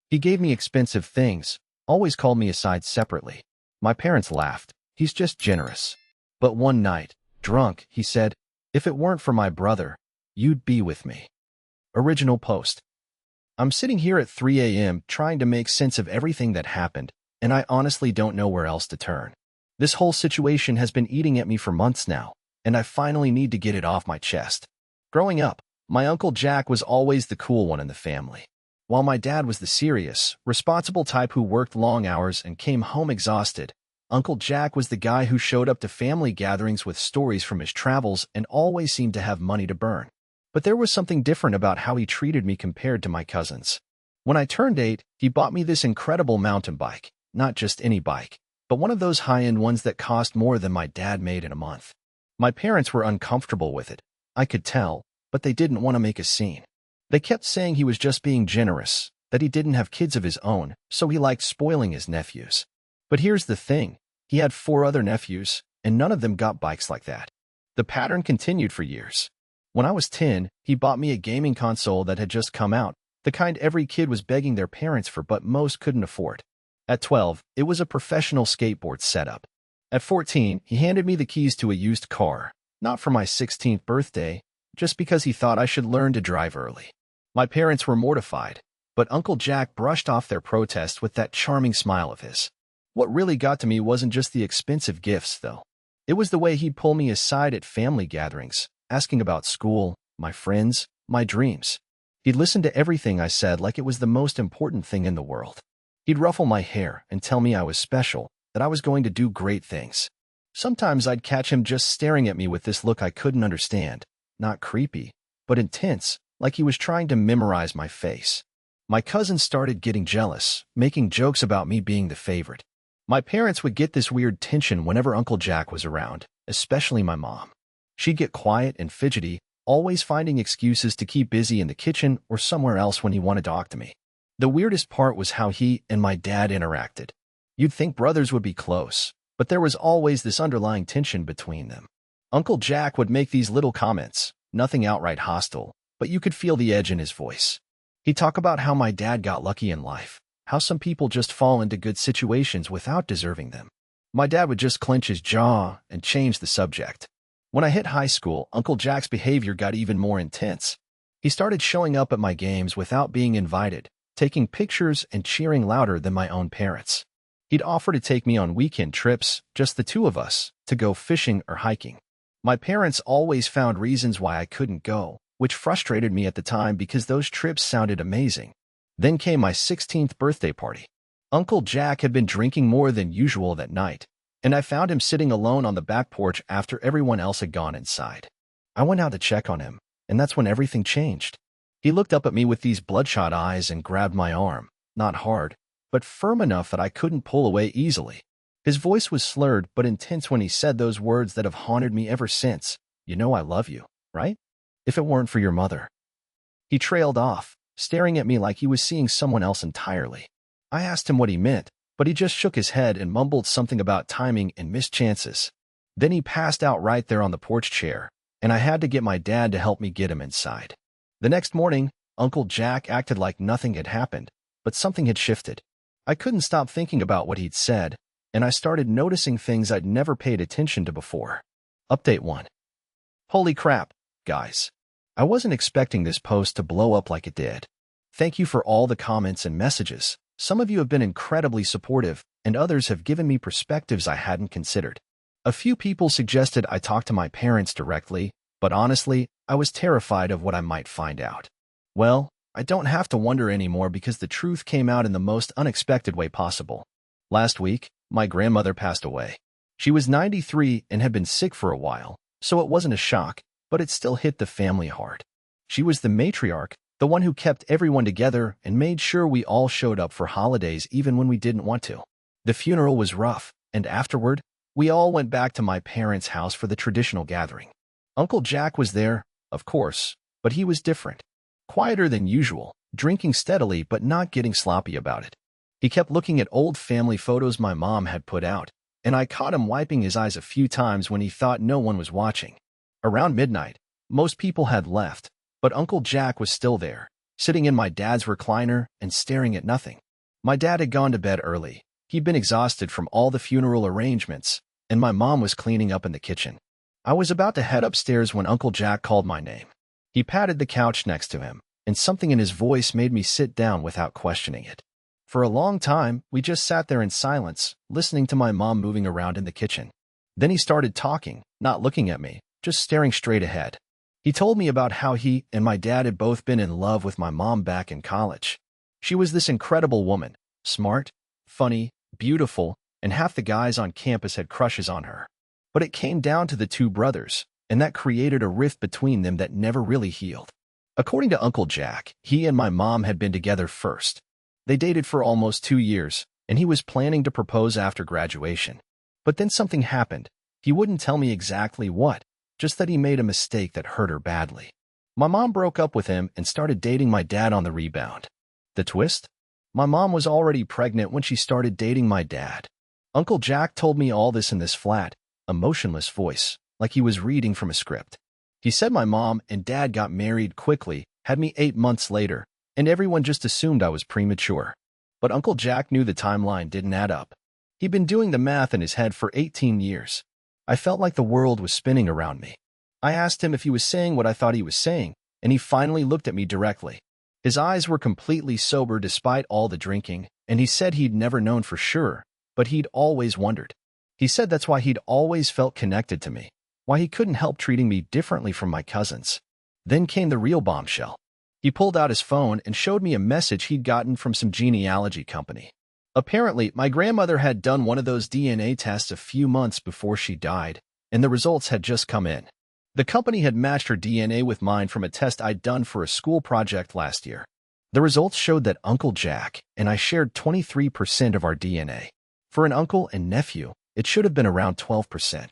He gave me expensive things, always called me aside separately. My parents laughed. He's just generous. But one night, drunk, he said, "If it weren't for my brother, you'd be with me." Original post. I'm sitting here at 3 a.m. trying to make sense of everything that happened, and I honestly don't know where else to turn. This whole situation has been eating at me for months now, and I finally need to get it off my chest. Growing up, my Uncle Jack was always the cool one in the family. While my dad was the serious, responsible type who worked long hours and came home exhausted, Uncle Jack was the guy who showed up to family gatherings with stories from his travels and always seemed to have money to burn. But there was something different about how he treated me compared to my cousins. When I turned 8, he bought me this incredible mountain bike, not just any bike, but one of those high-end ones that cost more than my dad made in a month. My parents were uncomfortable with it, I could tell, but they didn't want to make a scene. They kept saying he was just being generous, that he didn't have kids of his own, so he liked spoiling his nephews. But here's the thing, he had 4 other nephews, and none of them got bikes like that. The pattern continued for years. When I was 10, he bought me a gaming console that had just come out, the kind every kid was begging their parents for but most couldn't afford. At 12, it was a professional skateboard setup. At 14, he handed me the keys to a used car, not for my 16th birthday, just because he thought I should learn to drive early. My parents were mortified, but Uncle Jack brushed off their protest with that charming smile of his. What really got to me wasn't just the expensive gifts, though. It was the way he'd pull me aside at family gatherings, asking about school, my friends, my dreams. He'd listen to everything I said like it was the most important thing in the world. He'd ruffle my hair and tell me I was special, that I was going to do great things. Sometimes I'd catch him just staring at me with this look I couldn't understand, not creepy, but intense, like he was trying to memorize my face. My cousins started getting jealous, making jokes about me being the favorite. My parents would get this weird tension whenever Uncle Jack was around, especially my mom. She'd get quiet and fidgety, always finding excuses to keep busy in the kitchen or somewhere else when he wanted to talk to me. The weirdest part was how he and my dad interacted. You'd think brothers would be close, but there was always this underlying tension between them. Uncle Jack would make these little comments, nothing outright hostile, but you could feel the edge in his voice. He'd talk about how my dad got lucky in life, how some people just fall into good situations without deserving them. My dad would just clench his jaw and change the subject. When I hit high school, Uncle Jack's behavior got even more intense. He started showing up at my games without being invited, taking pictures and cheering louder than my own parents. He'd offer to take me on weekend trips, just the two of us, to go fishing or hiking. My parents always found reasons why I couldn't go, which frustrated me at the time because those trips sounded amazing. Then came my 16th birthday party. Uncle Jack had been drinking more than usual that night, and I found him sitting alone on the back porch after everyone else had gone inside. I went out to check on him, and that's when everything changed. He looked up at me with these bloodshot eyes and grabbed my arm, not hard, but firm enough that I couldn't pull away easily. His voice was slurred but intense when he said those words that have haunted me ever since. "You know I love you, right? If it weren't for your mother." He trailed off, staring at me like he was seeing someone else entirely. I asked him what he meant, but he just shook his head and mumbled something about timing and missed chances. Then he passed out right there on the porch chair, and I had to get my dad to help me get him inside. The next morning, Uncle Jack acted like nothing had happened, but something had shifted. I couldn't stop thinking about what he'd said, and I started noticing things I'd never paid attention to before. Update 1. Holy crap, guys. I wasn't expecting this post to blow up like it did. Thank you for all the comments and messages. Some of you have been incredibly supportive, and others have given me perspectives I hadn't considered. A few people suggested I talk to my parents directly, but honestly, I was terrified of what I might find out. Well, I don't have to wonder anymore because the truth came out in the most unexpected way possible. Last week, my grandmother passed away. She was 93 and had been sick for a while, so it wasn't a shock, but it still hit the family hard. She was the matriarch, the one who kept everyone together and made sure we all showed up for holidays even when we didn't want to. The funeral was rough, and afterward, we all went back to my parents' house for the traditional gathering. Uncle Jack was there, of course, but he was different. Quieter than usual, drinking steadily but not getting sloppy about it. He kept looking at old family photos my mom had put out, and I caught him wiping his eyes a few times when he thought no one was watching. Around midnight, most people had left, but Uncle Jack was still there, sitting in my dad's recliner and staring at nothing. My dad had gone to bed early. He'd been exhausted from all the funeral arrangements, and my mom was cleaning up in the kitchen. I was about to head upstairs when Uncle Jack called my name. He patted the couch next to him, and something in his voice made me sit down without questioning it. For a long time, we just sat there in silence, listening to my mom moving around in the kitchen. Then he started talking, not looking at me, just staring straight ahead. He told me about how he and my dad had both been in love with my mom back in college. She was this incredible woman, smart, funny, beautiful, and half the guys on campus had crushes on her. But it came down to the two brothers, and that created a rift between them that never really healed. According to Uncle Jack, he and my mom had been together first. They dated for almost 2 years, and he was planning to propose after graduation. But then something happened. He wouldn't tell me exactly what, just that he made a mistake that hurt her badly. My mom broke up with him and started dating my dad on the rebound. The twist? My mom was already pregnant when she started dating my dad. Uncle Jack told me all this in this flat, emotionless voice, like he was reading from a script. He said my mom and dad got married quickly, had me 8 months later, and everyone just assumed I was premature. But Uncle Jack knew the timeline didn't add up. He'd been doing the math in his head for 18 years. I felt like the world was spinning around me. I asked him if he was saying what I thought he was saying, and he finally looked at me directly. His eyes were completely sober despite all the drinking, and he said he'd never known for sure, but he'd always wondered. He said that's why he'd always felt connected to me, why he couldn't help treating me differently from my cousins. Then came the real bombshell. He pulled out his phone and showed me a message he'd gotten from some genealogy company. Apparently, my grandmother had done one of those DNA tests a few months before she died, and the results had just come in. The company had matched her DNA with mine from a test I'd done for a school project last year. The results showed that Uncle Jack and I shared 23% of our DNA. For an uncle and nephew, it should have been around 12%.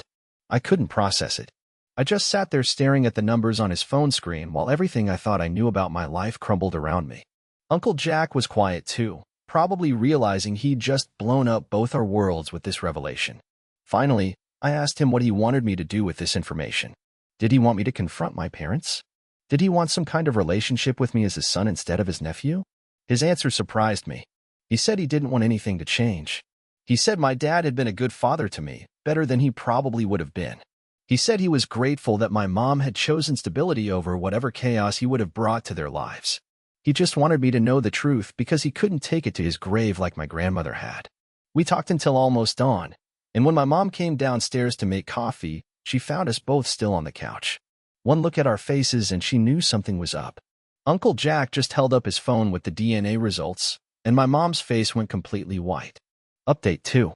I couldn't process it. I just sat there staring at the numbers on his phone screen while everything I thought I knew about my life crumbled around me. Uncle Jack was quiet too, probably realizing he'd just blown up both our worlds with this revelation. Finally, I asked him what he wanted me to do with this information. Did he want me to confront my parents? Did he want some kind of relationship with me as his son instead of his nephew? His answer surprised me. He said he didn't want anything to change. He said my dad had been a good father to me, better than he probably would have been. He said he was grateful that my mom had chosen stability over whatever chaos he would have brought to their lives. He just wanted me to know the truth because he couldn't take it to his grave like my grandmother had. We talked until almost dawn, and when my mom came downstairs to make coffee, she found us both still on the couch. One look at our faces and she knew something was up. Uncle Jack just held up his phone with the DNA results, and my mom's face went completely white. Update 2.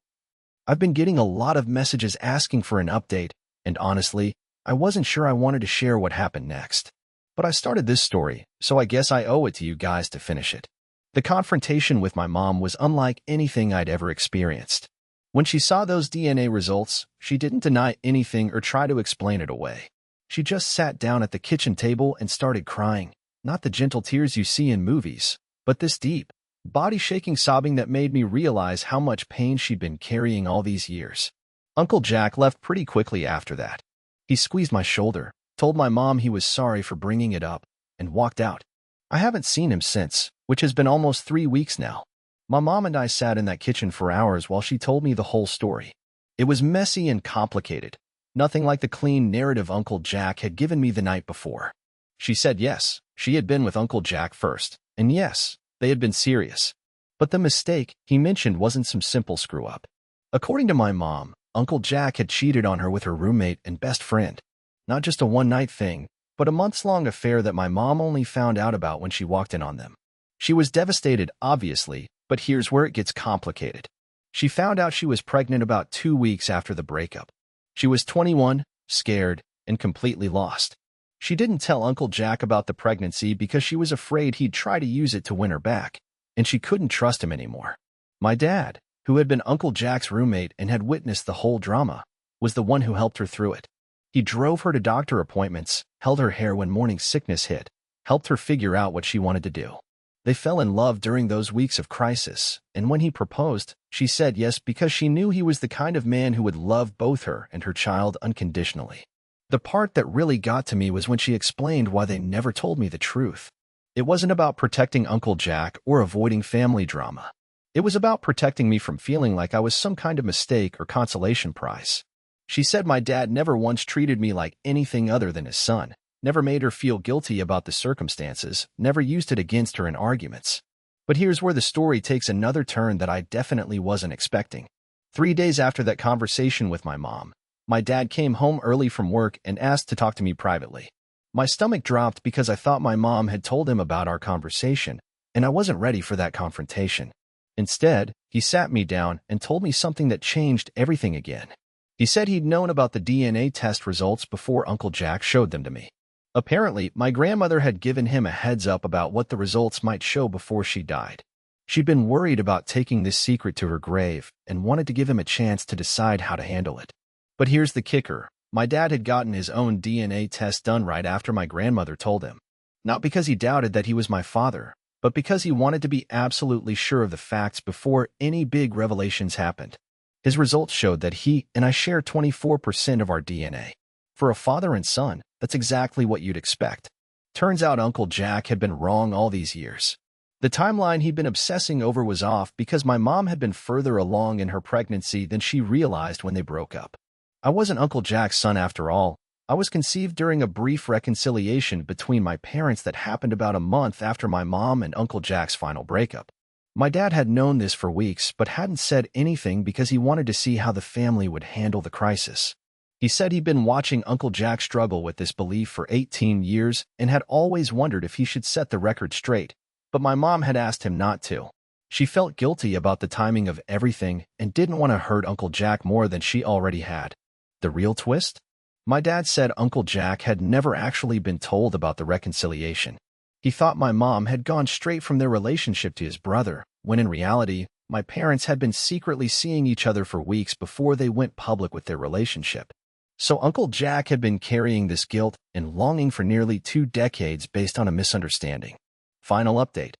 I've been getting a lot of messages asking for an update, and honestly, I wasn't sure I wanted to share what happened next. But I started this story, so I guess I owe it to you guys to finish it. The confrontation with my mom was unlike anything I'd ever experienced. When she saw those DNA results, she didn't deny anything or try to explain it away. She just sat down at the kitchen table and started crying, not the gentle tears you see in movies, but this deep, body-shaking sobbing that made me realize how much pain she'd been carrying all these years. Uncle Jack left pretty quickly after that. He squeezed my shoulder, told my mom he was sorry for bringing it up, and walked out. I haven't seen him since, which has been almost 3 weeks now. My mom and I sat in that kitchen for hours while she told me the whole story. It was messy and complicated, nothing like the clean narrative Uncle Jack had given me the night before. She said yes, she had been with Uncle Jack first, and yes, they had been serious. But the mistake he mentioned wasn't some simple screw-up. According to my mom, Uncle Jack had cheated on her with her roommate and best friend. Not just a one-night thing, but a months-long affair that my mom only found out about when she walked in on them. She was devastated, obviously, but here's where it gets complicated. She found out she was pregnant about 2 weeks after the breakup. She was 21, scared, and completely lost. She didn't tell Uncle Jack about the pregnancy because she was afraid he'd try to use it to win her back, and she couldn't trust him anymore. My dad, who had been Uncle Jack's roommate and had witnessed the whole drama, was the one who helped her through it. He drove her to doctor appointments, held her hair when morning sickness hit, helped her figure out what she wanted to do. They fell in love during those weeks of crisis, and when he proposed, she said yes because she knew he was the kind of man who would love both her and her child unconditionally. The part that really got to me was when she explained why they never told me the truth. It wasn't about protecting Uncle Jack or avoiding family drama. It was about protecting me from feeling like I was some kind of mistake or consolation prize. She said my dad never once treated me like anything other than his son, never made her feel guilty about the circumstances, never used it against her in arguments. But here's where the story takes another turn that I definitely wasn't expecting. 3 days after that conversation with my mom, my dad came home early from work and asked to talk to me privately. My stomach dropped because I thought my mom had told him about our conversation, and I wasn't ready for that confrontation. Instead, he sat me down and told me something that changed everything again. He said he'd known about the DNA test results before Uncle Jack showed them to me. Apparently, my grandmother had given him a heads up about what the results might show before she died. She'd been worried about taking this secret to her grave and wanted to give him a chance to decide how to handle it. But here's the kicker. My dad had gotten his own DNA test done right after my grandmother told him. Not because he doubted that he was my father, but because he wanted to be absolutely sure of the facts before any big revelations happened. His results showed that he and I share 24% of our DNA. For a father and son, that's exactly what you'd expect. Turns out Uncle Jack had been wrong all these years. The timeline he'd been obsessing over was off because my mom had been further along in her pregnancy than she realized when they broke up. I wasn't Uncle Jack's son after all. I was conceived during a brief reconciliation between my parents that happened about a month after my mom and Uncle Jack's final breakup. My dad had known this for weeks but hadn't said anything because he wanted to see how the family would handle the crisis. He said he'd been watching Uncle Jack struggle with this belief for 18 years and had always wondered if he should set the record straight, but my mom had asked him not to. She felt guilty about the timing of everything and didn't want to hurt Uncle Jack more than she already had. The real twist? My dad said Uncle Jack had never actually been told about the reconciliation. He thought my mom had gone straight from their relationship to his brother, when in reality, my parents had been secretly seeing each other for weeks before they went public with their relationship. So Uncle Jack had been carrying this guilt and longing for nearly 2 decades based on a misunderstanding. Final update.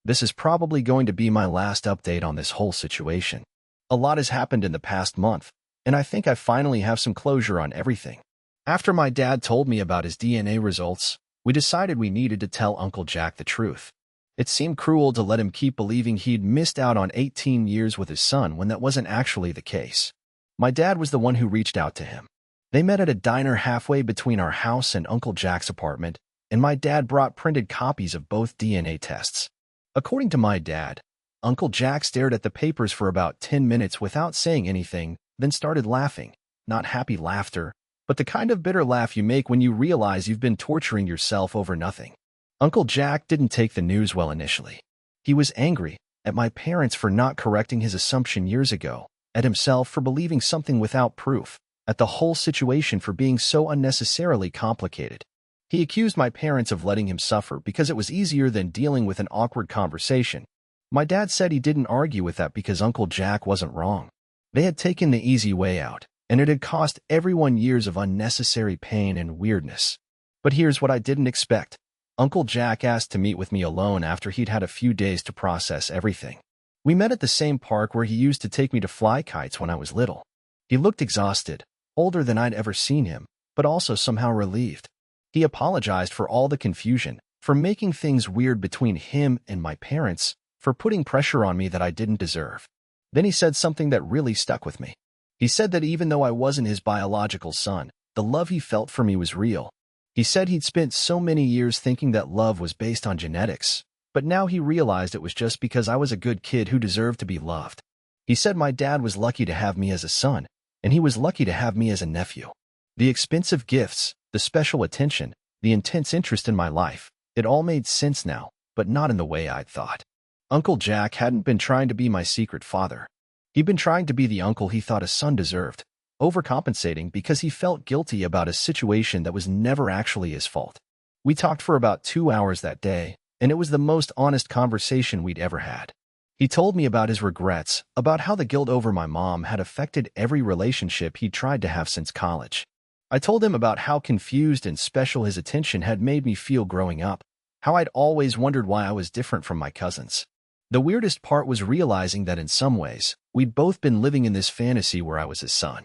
This is probably going to be my last update on this whole situation. A lot has happened in the past month, and I think I finally have some closure on everything. After my dad told me about his DNA results, we decided we needed to tell Uncle Jack the truth. It seemed cruel to let him keep believing he'd missed out on 18 years with his son when that wasn't actually the case. My dad was the one who reached out to him. They met at a diner halfway between our house and Uncle Jack's apartment, and my dad brought printed copies of both DNA tests. According to my dad, Uncle Jack stared at the papers for about 10 minutes without saying anything, then started laughing. Not happy laughter, but the kind of bitter laugh you make when you realize you've been torturing yourself over nothing. Uncle Jack didn't take the news well initially. He was angry at my parents for not correcting his assumption years ago, at himself for believing something without proof, at the whole situation for being so unnecessarily complicated. He accused my parents of letting him suffer because it was easier than dealing with an awkward conversation. My dad said he didn't argue with that because Uncle Jack wasn't wrong. They had taken the easy way out, and it had cost everyone years of unnecessary pain and weirdness. But here's what I didn't expect. Uncle Jack asked to meet with me alone after he'd had a few days to process everything. We met at the same park where he used to take me to fly kites when I was little. He looked exhausted, older than I'd ever seen him, but also somehow relieved. He apologized for all the confusion, for making things weird between him and my parents, for putting pressure on me that I didn't deserve. Then he said something that really stuck with me. He said that even though I wasn't his biological son, the love he felt for me was real. He said he'd spent so many years thinking that love was based on genetics, but now he realized it was just because I was a good kid who deserved to be loved. He said my dad was lucky to have me as a son, and he was lucky to have me as a nephew. The expensive gifts, the special attention, the intense interest in my life, it all made sense now, but not in the way I'd thought. Uncle Jack hadn't been trying to be my secret father. He'd been trying to be the uncle he thought a son deserved, overcompensating because he felt guilty about a situation that was never actually his fault. We talked for about 2 hours that day, and it was the most honest conversation we'd ever had. He told me about his regrets, about how the guilt over my mom had affected every relationship he'd tried to have since college. I told him about how confused and special his attention had made me feel growing up, how I'd always wondered why I was different from my cousins. The weirdest part was realizing that in some ways, we'd both been living in this fantasy where I was his son.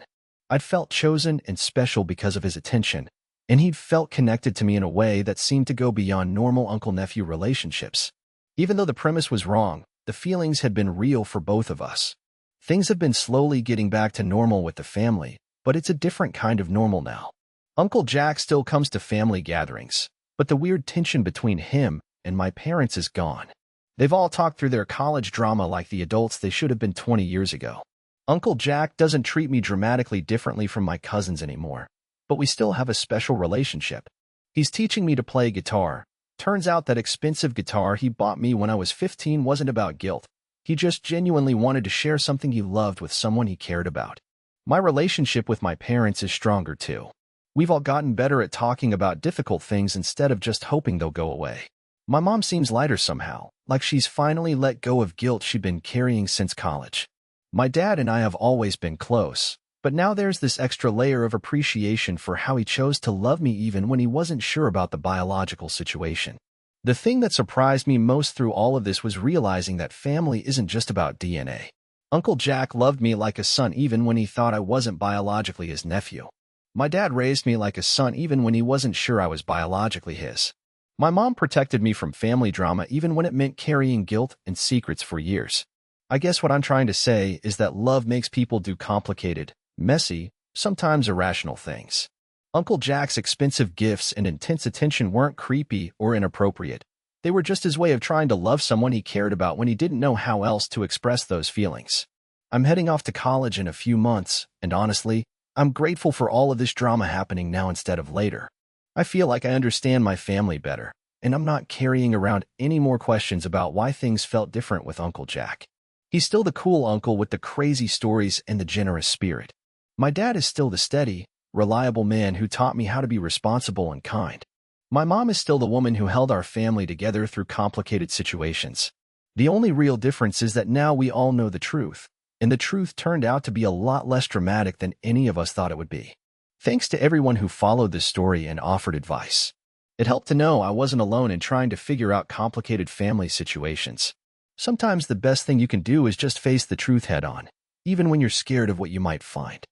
I'd felt chosen and special because of his attention, and he'd felt connected to me in a way that seemed to go beyond normal uncle-nephew relationships. Even though the premise was wrong, the feelings had been real for both of us. Things have been slowly getting back to normal with the family, but it's a different kind of normal now. Uncle Jack still comes to family gatherings, but the weird tension between him and my parents is gone. They've all talked through their college drama like the adults they should have been 20 years ago. Uncle Jack doesn't treat me dramatically differently from my cousins anymore, but we still have a special relationship. He's teaching me to play guitar. Turns out that expensive guitar he bought me when I was 15 wasn't about guilt. He just genuinely wanted to share something he loved with someone he cared about. My relationship with my parents is stronger too. We've all gotten better at talking about difficult things instead of just hoping they'll go away. My mom seems lighter somehow, like she's finally let go of guilt she'd been carrying since college. My dad and I have always been close, but now there's this extra layer of appreciation for how he chose to love me even when he wasn't sure about the biological situation. The thing that surprised me most through all of this was realizing that family isn't just about DNA. Uncle Jack loved me like a son even when he thought I wasn't biologically his nephew. My dad raised me like a son even when he wasn't sure I was biologically his. My mom protected me from family drama even when it meant carrying guilt and secrets for years. I guess what I'm trying to say is that love makes people do complicated, messy, sometimes irrational things. Uncle Jack's expensive gifts and intense attention weren't creepy or inappropriate. They were just his way of trying to love someone he cared about when he didn't know how else to express those feelings. I'm heading off to college in a few months, and honestly, I'm grateful for all of this drama happening now instead of later. I feel like I understand my family better, and I'm not carrying around any more questions about why things felt different with Uncle Jack. He's still the cool uncle with the crazy stories and the generous spirit. My dad is still the steady, reliable man who taught me how to be responsible and kind. My mom is still the woman who held our family together through complicated situations. The only real difference is that now we all know the truth, and the truth turned out to be a lot less dramatic than any of us thought it would be. Thanks to everyone who followed this story and offered advice. It helped to know I wasn't alone in trying to figure out complicated family situations. Sometimes the best thing you can do is just face the truth head on, even when you're scared of what you might find.